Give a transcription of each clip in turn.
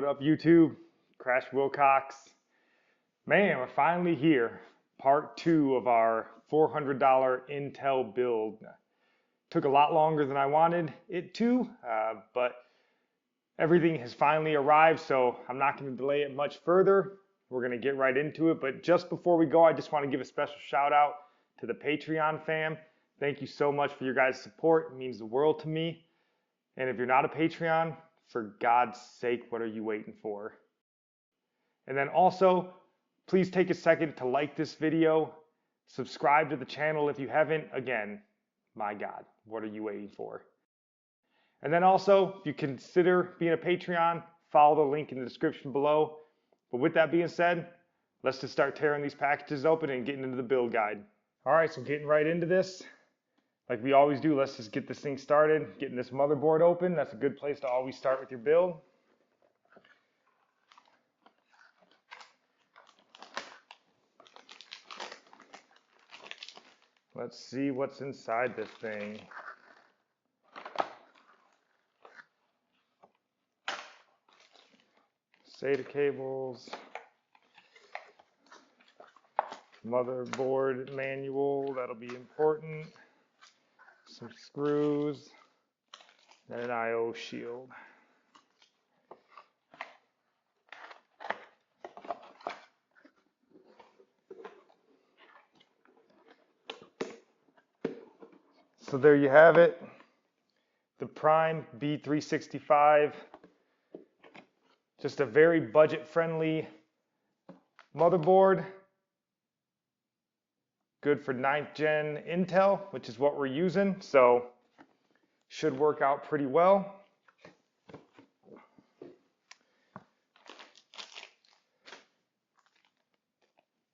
up, YouTube? Crash Wilcox. Man, we're finally here. Part 2 of our $400 Intel build. Took a lot longer than I wanted it to, but everything has finally arrived, so I'm not going to delay it much further. We're going to get right into it, but just before we go, I just want to give a special shout out to the Patreon fam. Thank you so much for your guys' support. It means the world to me. And if you're not a Patreon, for God's sake, what are you waiting for? And then also, please take a second to like this video, subscribe to the channel if you haven't. Again, my God, what are you waiting for? And then also, if you consider being a Patreon, follow the link in the description below. But with that being said, let's just start tearing these packages open and getting into the build guide. All right, so getting right into this. Like we always do, let's just get this thing started, getting this motherboard open. That's a good place to always start with your build. Let's see what's inside this thing. SATA cables, motherboard manual, that'll be important. Some screws, and an I/O shield. So there you have it, the Prime B365. Just a very budget-friendly motherboard. Good for 9th gen Intel, which is what we're using, so should work out pretty well.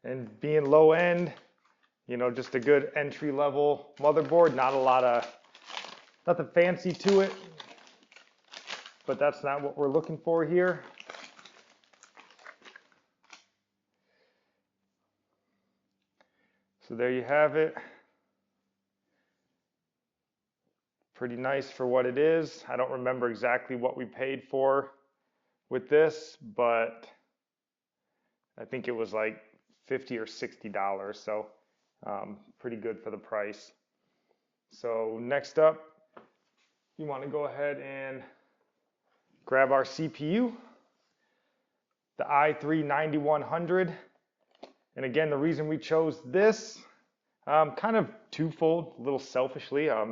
And being low end, you know, just a good entry-level motherboard, nothing fancy to it, but that's not what we're looking for here. So there you have it. Pretty nice for what it is. I don't remember exactly what we paid for with this, but I think it was like $50 or $60, so pretty good for the price. So next up, you want to go ahead and grab our CPU, the i3-9100. And again, the reason we chose this, kind of twofold, a little selfishly. I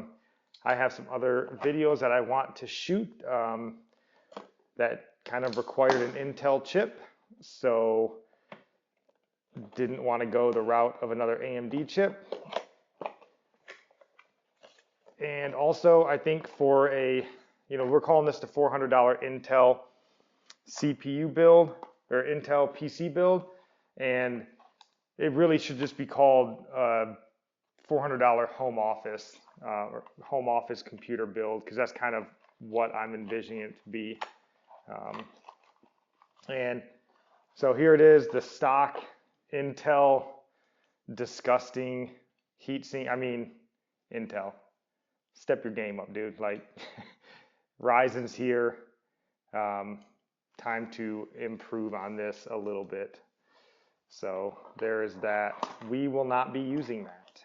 have some other videos that I want to shoot that kind of required an Intel chip, so didn't want to go the route of another AMD chip. And also, I think for a, we're calling this the $400 Intel CPU build, or Intel PC build, and it really should just be called $400 home office or home office computer build, because that's kind of what I'm envisioning it to be. And so here it is, the stock Intel disgusting heatsink. I mean, Intel, step your game up, dude. Like, Ryzen's here. Time to improve on this a little bit. So there is that. We will not be using that.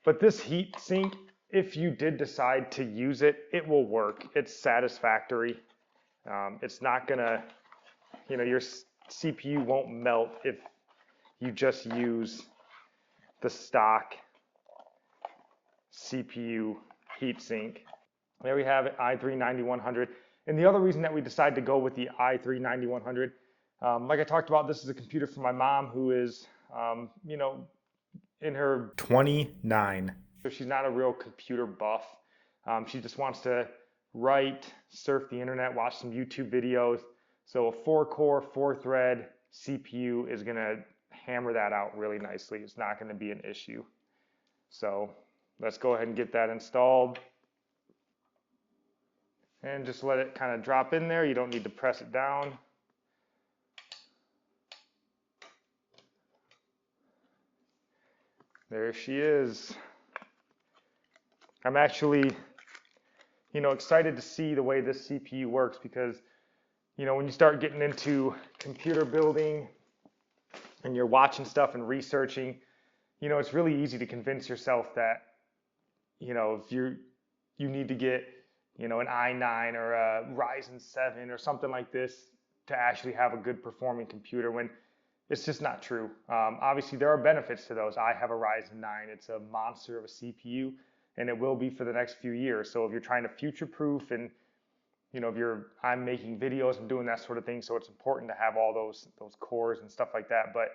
But this heat sink, if you did decide to use it, it will work. It's satisfactory. It's not gonna, your CPU won't melt if you just use the stock CPU heatsink. There we have it, i3-9100. And the other reason that we decided to go with the i3-9100, like I talked about, this is a computer for my mom who is, in her 29. So she's not a real computer buff. She just wants to write, surf the internet, watch some YouTube videos. So a 4-core, 4-thread CPU is going to hammer that out really nicely. It's not going to be an issue. So let's go ahead and get that installed. And just let it kind of drop in there. You don't need to press it down. There she is. I'm actually, excited to see the way this CPU works, because You know, when you start getting into computer building and you're watching stuff and researching, you know, it's really easy to convince yourself that, you know, if you need to get, you know, an i9 or a Ryzen 7 or something like this to actually have a good performing computer, when it's just not true. Obviously, there are benefits to those. I have a Ryzen 9. It's a monster of a CPU, and it will be for the next few years. So if you're trying to future-proof and, you know, I'm making videos and doing that sort of thing, so it's important to have all those cores and stuff like that. But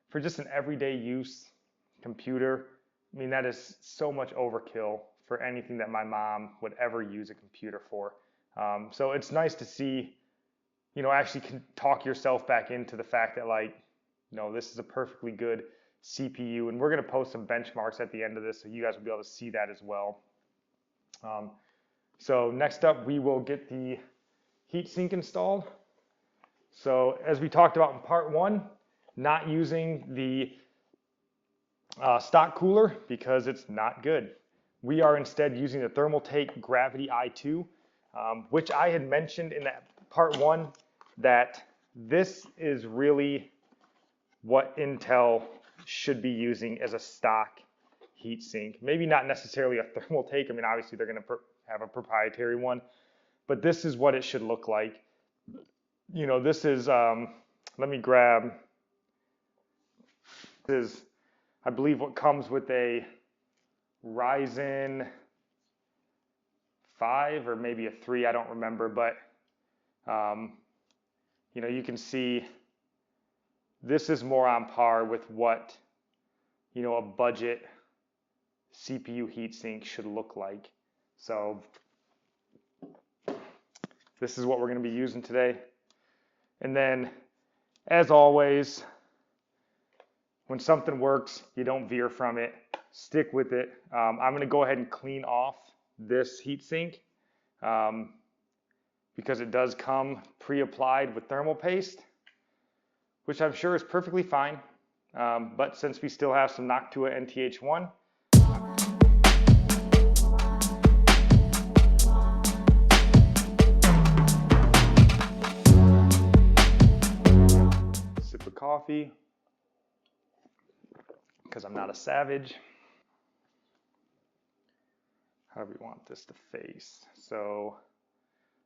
for just an everyday use computer, I mean, that is so much overkill for anything that my mom would ever use a computer for. So it's nice to see, you know, actually can talk yourself back into the fact that, like, you know, this is a perfectly good CPU, and we're going to post some benchmarks at the end of this so you guys will be able to see that as well. So next up, we will get the heatsink installed. So as we talked about in part one, not using the stock cooler because it's not good. We are instead using the Thermaltake Gravity i2, which I had mentioned in that part one that this is really what Intel should be using as a stock heatsink. Maybe not necessarily a Thermaltake. I mean, obviously they're going to have a proprietary one, but this is what it should look like. You know, this is, let me grab, this is, I believe, what comes with a Ryzen 5 or maybe a 3, I don't remember, but you know, you can see this is more on par with what, you know, a budget CPU heatsink should look like. So this is what we're going to be using today. And then, as always, when something works, you don't veer from it. Stick with it. I'm going to go ahead and clean off this heatsink because it does come pre-applied with thermal paste, which I'm sure is perfectly fine. But since we still have some Noctua NTH1, sip of coffee, because I'm not a savage. How do we want this to face? So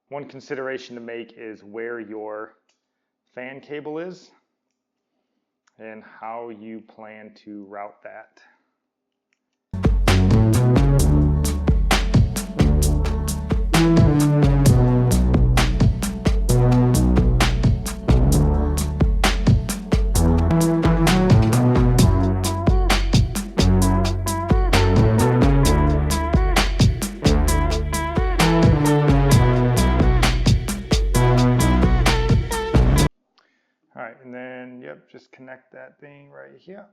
one consideration to make is where your fan cable is and how you plan to route that. All right, and then, yep, just connect that thing right here.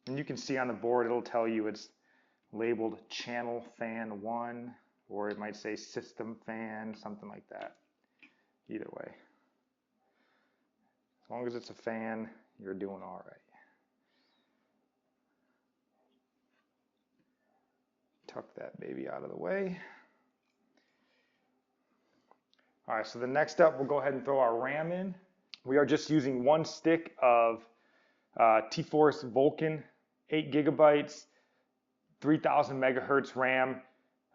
And you can see on the board, it'll tell you it's labeled channel fan 1, or it might say system fan, something like that. Either way. As long as it's a fan, you're doing all right. Tuck that baby out of the way. All right, so the next up, we'll go ahead and throw our RAM in. We are just using one stick of T-Force Vulcan, 8 gigabytes, 3000 megahertz RAM.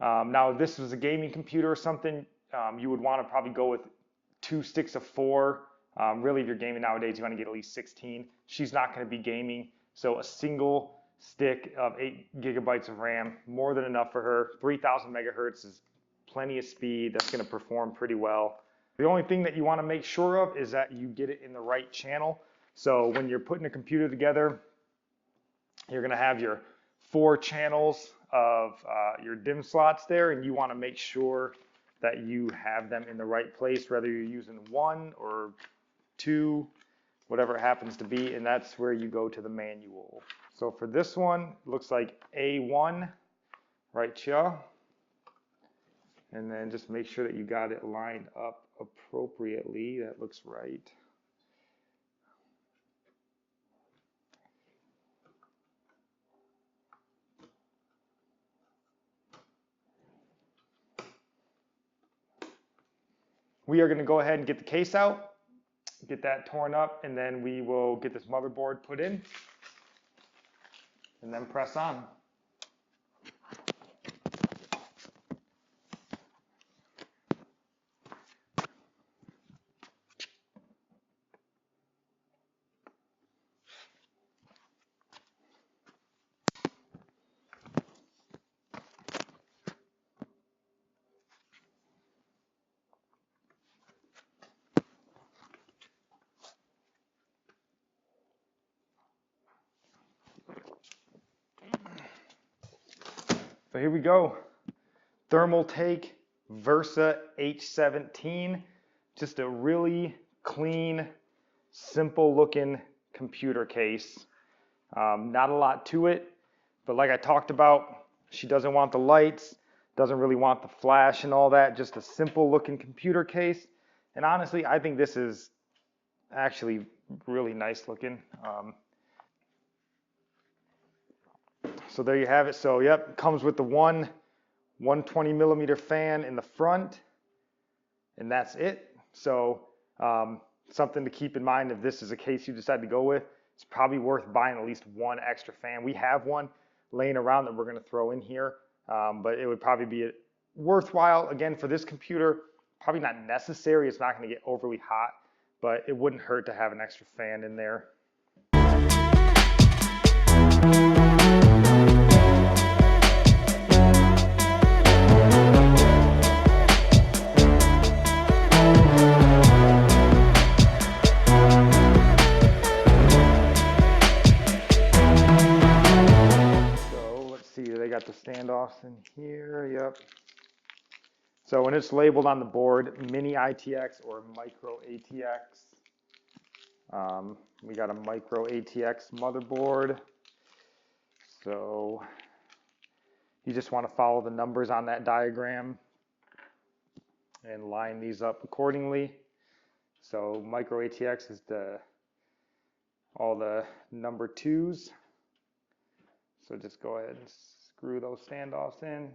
Now, if this was a gaming computer or something, you would want to probably go with 2 sticks of 4. Really, if you're gaming nowadays, you want to get at least 16. She's not going to be gaming, so a single stick of 8 gigabytes of RAM, more than enough for her. 3000 megahertz is plenty of speed. That's going to perform pretty well. The only thing that you want to make sure of is that you get it in the right channel. So when you're putting a computer together, you're going to have your 4 channels of your DIMM slots there, and you want to make sure that you have them in the right place, whether you're using 1 or 2, whatever it happens to be, and that's where you go to the manual. So for this one, it looks like A1 right here. And then just make sure that you got it lined up appropriately. That looks right. we are going to go ahead and get the case out, get that torn up, and then we will get this motherboard put in and then press on. So here we go. Thermaltake Versa H17. Just a really clean, simple looking computer case. Not a lot to it, but like I talked about, she doesn't want the lights, doesn't really want the flash and all that, just a simple looking computer case. And honestly, I think this is actually really nice looking. So there you have it. So yep, comes with the 120 millimeter fan in the front, and that's it. So something to keep in mind if this is a case you decide to go with, it's probably worth buying at least one extra fan. We have one laying around that we're going to throw in here, but it would probably be worthwhile. Again, for this computer, probably not necessary. It's not going to get overly hot, but it wouldn't hurt to have an extra fan in there. They got the standoffs in here, yep. So when it's labeled on the board, mini ITX or micro ATX, we got a micro ATX motherboard. So you just want to follow the numbers on that diagram and line these up accordingly. So micro ATX is all the number 2s. So just go ahead and screw those standoffs in.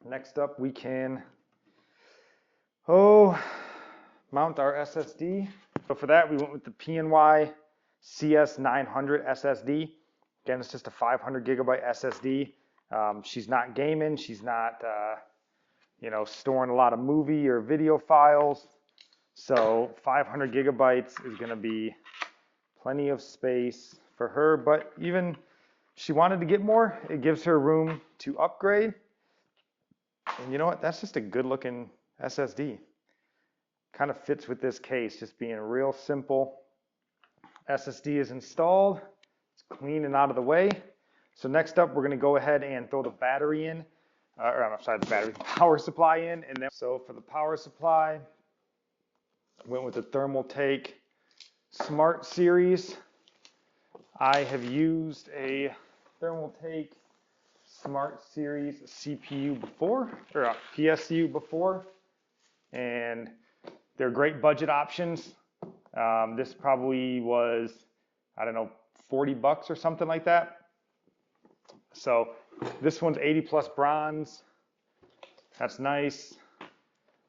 Next up, we can mount our SSD. So for that, we went with the PNY CS900 SSD. Again, it's just a 500 gigabyte SSD. She's not gaming. She's not, storing a lot of movie or video files. So 500 gigabytes is going to be plenty of space for her. But even if she wanted to get more, it gives her room to upgrade. And you know what? That's just a good looking SSD. Kind of fits with this case, just being real simple. SSD is installed. It's clean and out of the way. So next up, we're going to go ahead and throw the battery in. The power supply in. And then, so for the power supply, went with the Thermaltake Smart Series. I have used a Thermaltake Smart Series CPU before, or a PSU before, and they're great budget options. This probably was, I don't know, 40 bucks or something like that. So this one's 80 plus bronze. That's nice.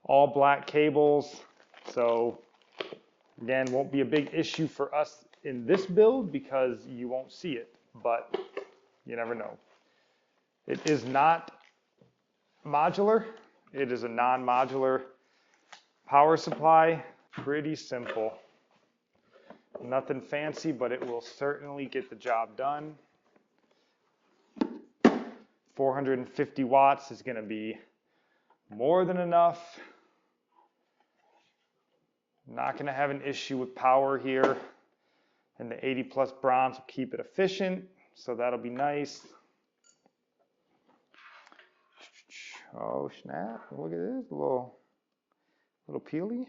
All black cables. So again, won't be a big issue for us in this build because you won't see it, but you never know. It is not modular. It is a non-modular power supply, pretty simple. Nothing fancy, but it will certainly get the job done. 450 watts is going to be more than enough. Not going to have an issue with power here. And the 80 plus bronze will keep it efficient, so that'll be nice. Oh snap, look at this, a little peely.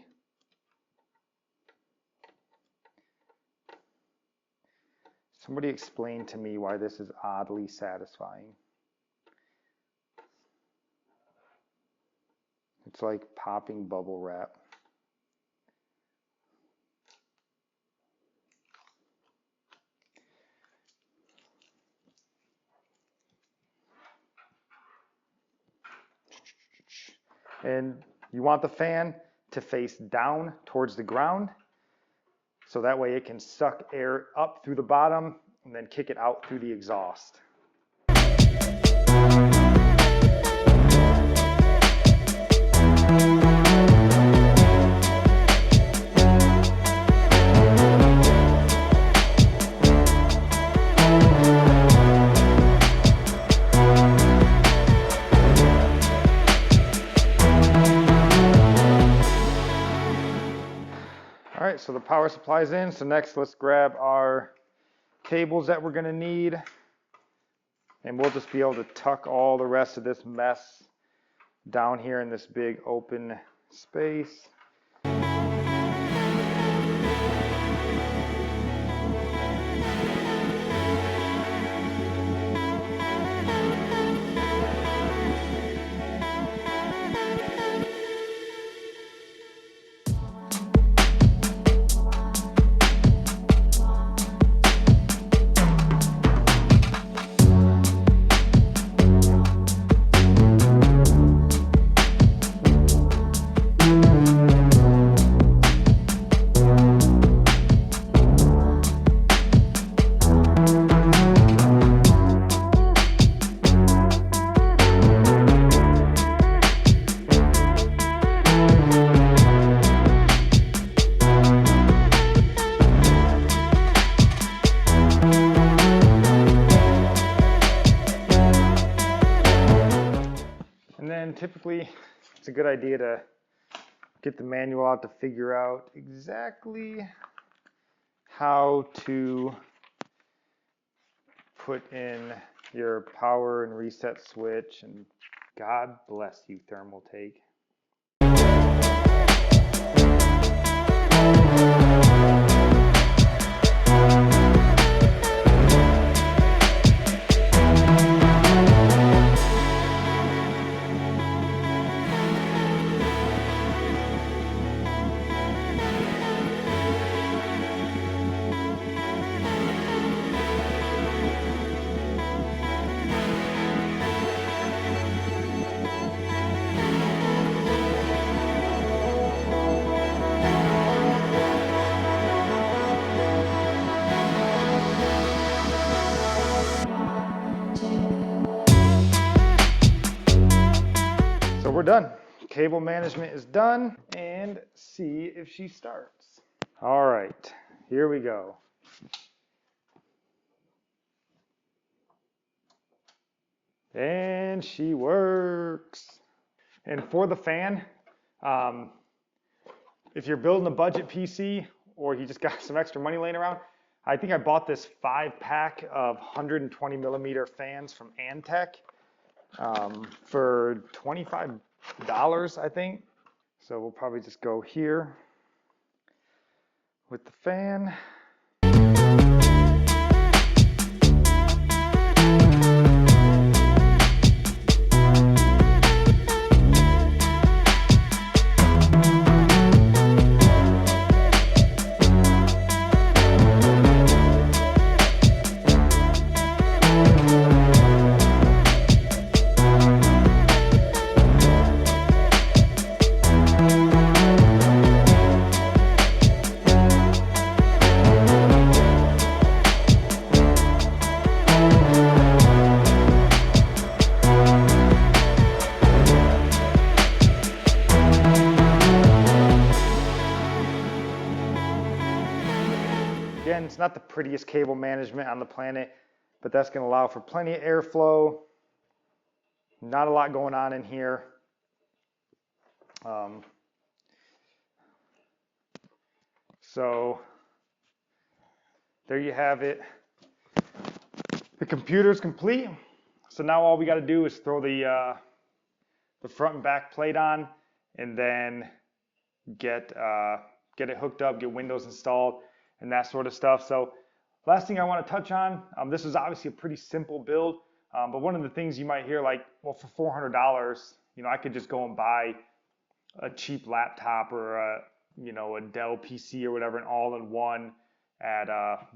Somebody explain to me why this is oddly satisfying. It's like popping bubble wrap. And you want the fan to face down towards the ground, so that way it can suck air up through the bottom and then kick it out through the exhaust. All right, so the power supply's in. So next, let's grab our cables that we're gonna need. And we'll just be able to tuck all the rest of this mess down here in this big open space. Typically, it's a good idea to get the manual out to figure out exactly how to put in your power and reset switch, and God bless you, thermal take. So we're done. Cable management is done, and see if she starts. All right, here we go. And she works. And for the fan, if you're building a budget PC or you just got some extra money laying around, I think I bought this 5-pack of 120 millimeter fans from Antec for $25, I think. So we'll probably just go here with the fan. Again, it's not the prettiest cable management on the planet, but that's going to allow for plenty of airflow. Not a lot going on in here. So there you have it. The computer's complete. So now all we got to do is throw the front and back plate on, and then get it hooked up, get Windows installed, and that sort of stuff. So last thing I want to touch on, this is obviously a pretty simple build, but one of the things you might hear, like, well, for $400, you know, I could just go and buy a cheap laptop or a Dell PC or whatever, an all-in-one at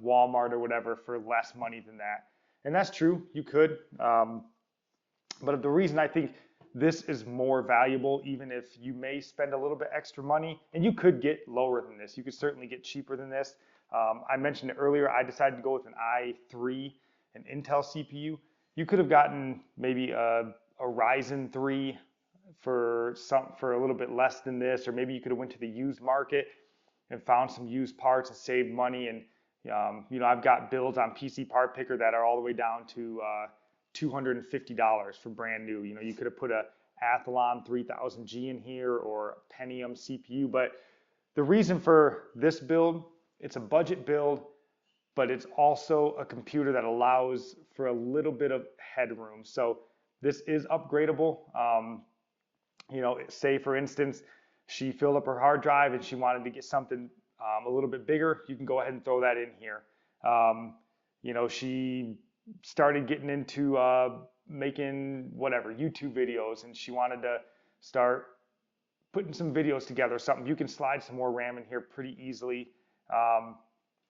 Walmart or whatever for less money than that. And that's true, you could. But the reason I think this is more valuable, even if you may spend a little bit extra money, and you could get lower than this. You could certainly get cheaper than this. I mentioned it earlier, I decided to go with an i3, an Intel CPU. You could have gotten maybe a Ryzen 3 for a little bit less than this, or maybe you could have went to the used market and found some used parts and saved money. And I've got builds on PC Part Picker that are all the way down to $250 for brand new. You could have put a Athlon 3000G in here or a Pentium CPU. But the reason for this build, it's a budget build, but it's also a computer that allows for a little bit of headroom. So this is upgradable. Say for instance, she filled up her hard drive and she wanted to get something a little bit bigger, you can go ahead and throw that in here. She started getting into making whatever YouTube videos, and she wanted to start putting some videos together or something. You can slide some more RAM in here pretty easily.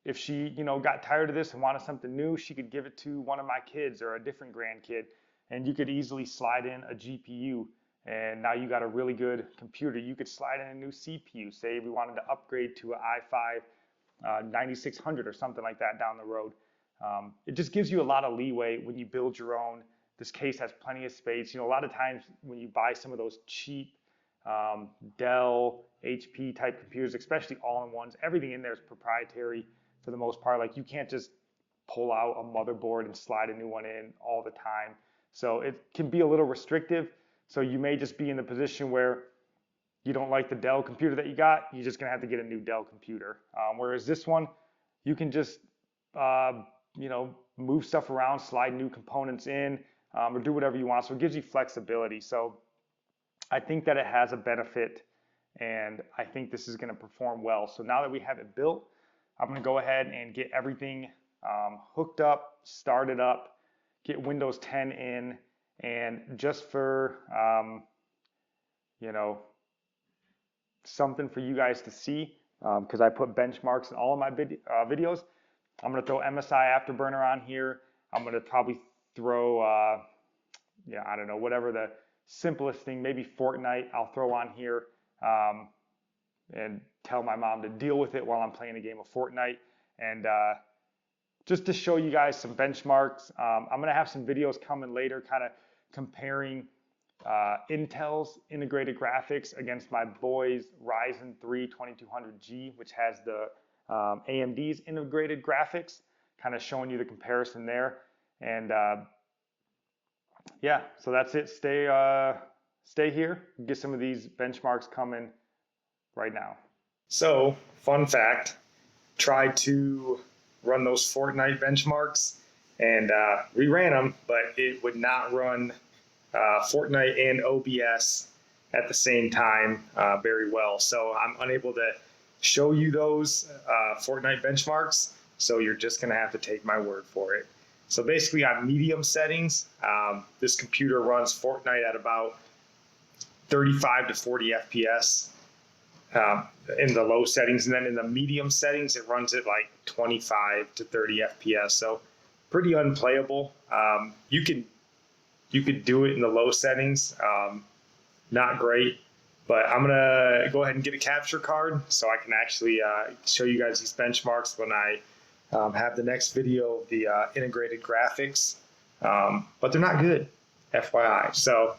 If she got tired of this and wanted something new, she could give it to one of my kids or a different grandkid, and you could easily slide in a GPU, and now you got a really good computer. You could slide in a new CPU. Say we wanted to upgrade to an i5 9600 or something like that down the road. It just gives you a lot of leeway when you build your own. This case has plenty of space. A lot of times when you buy some of those cheap Dell, HP type computers, especially all-in-ones, everything in there is proprietary for the most part. Like, you can't just pull out a motherboard and slide a new one in all the time. So it can be a little restrictive. So you may just be in the position where you don't like the Dell computer that you got, you're just gonna have to get a new Dell computer. Whereas this one, you can just move stuff around, slide new components in, or do whatever you want. So it gives you flexibility. So I think that it has a benefit, and I think this is gonna perform well. So now that we have it built, I'm gonna go ahead and get everything hooked up, started up, get Windows 10 in, and just for something for you guys to see, because I put benchmarks in all of my videos, I'm going to throw MSI Afterburner on here. I'm going to probably throw, I don't know, whatever the simplest thing, maybe Fortnite I'll throw on here, and tell my mom to deal with it while I'm playing a game of Fortnite. And just to show you guys some benchmarks, I'm going to have some videos coming later kind of comparing Intel's integrated graphics against my boy's Ryzen 3 2200G, which has the AMD's integrated graphics, kind of showing you the comparison there. And yeah, so that's it. Stay here, get some of these benchmarks coming right now. So, fun fact, tried to run those Fortnite benchmarks, and we ran them, but it would not run Fortnite and OBS at the same time very well. So I'm unable to show you those Fortnite benchmarks, so you're just going to have to take my word for it. So basically on medium settings, this computer runs Fortnite at about 35 to 40 FPS in the low settings, and then in the medium settings it runs at like 25 to 30 FPS. So pretty unplayable. You could do it in the low settings, not great, but I'm gonna go ahead and get a capture card so I can actually show you guys these benchmarks when I have the next video of the integrated graphics, but they're not good, FYI. So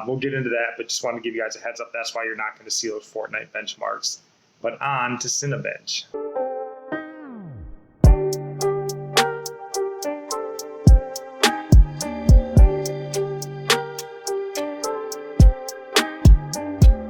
we'll get into that, but just want to give you guys a heads up. That's why you're not going to see those Fortnite benchmarks. But on to Cinebench.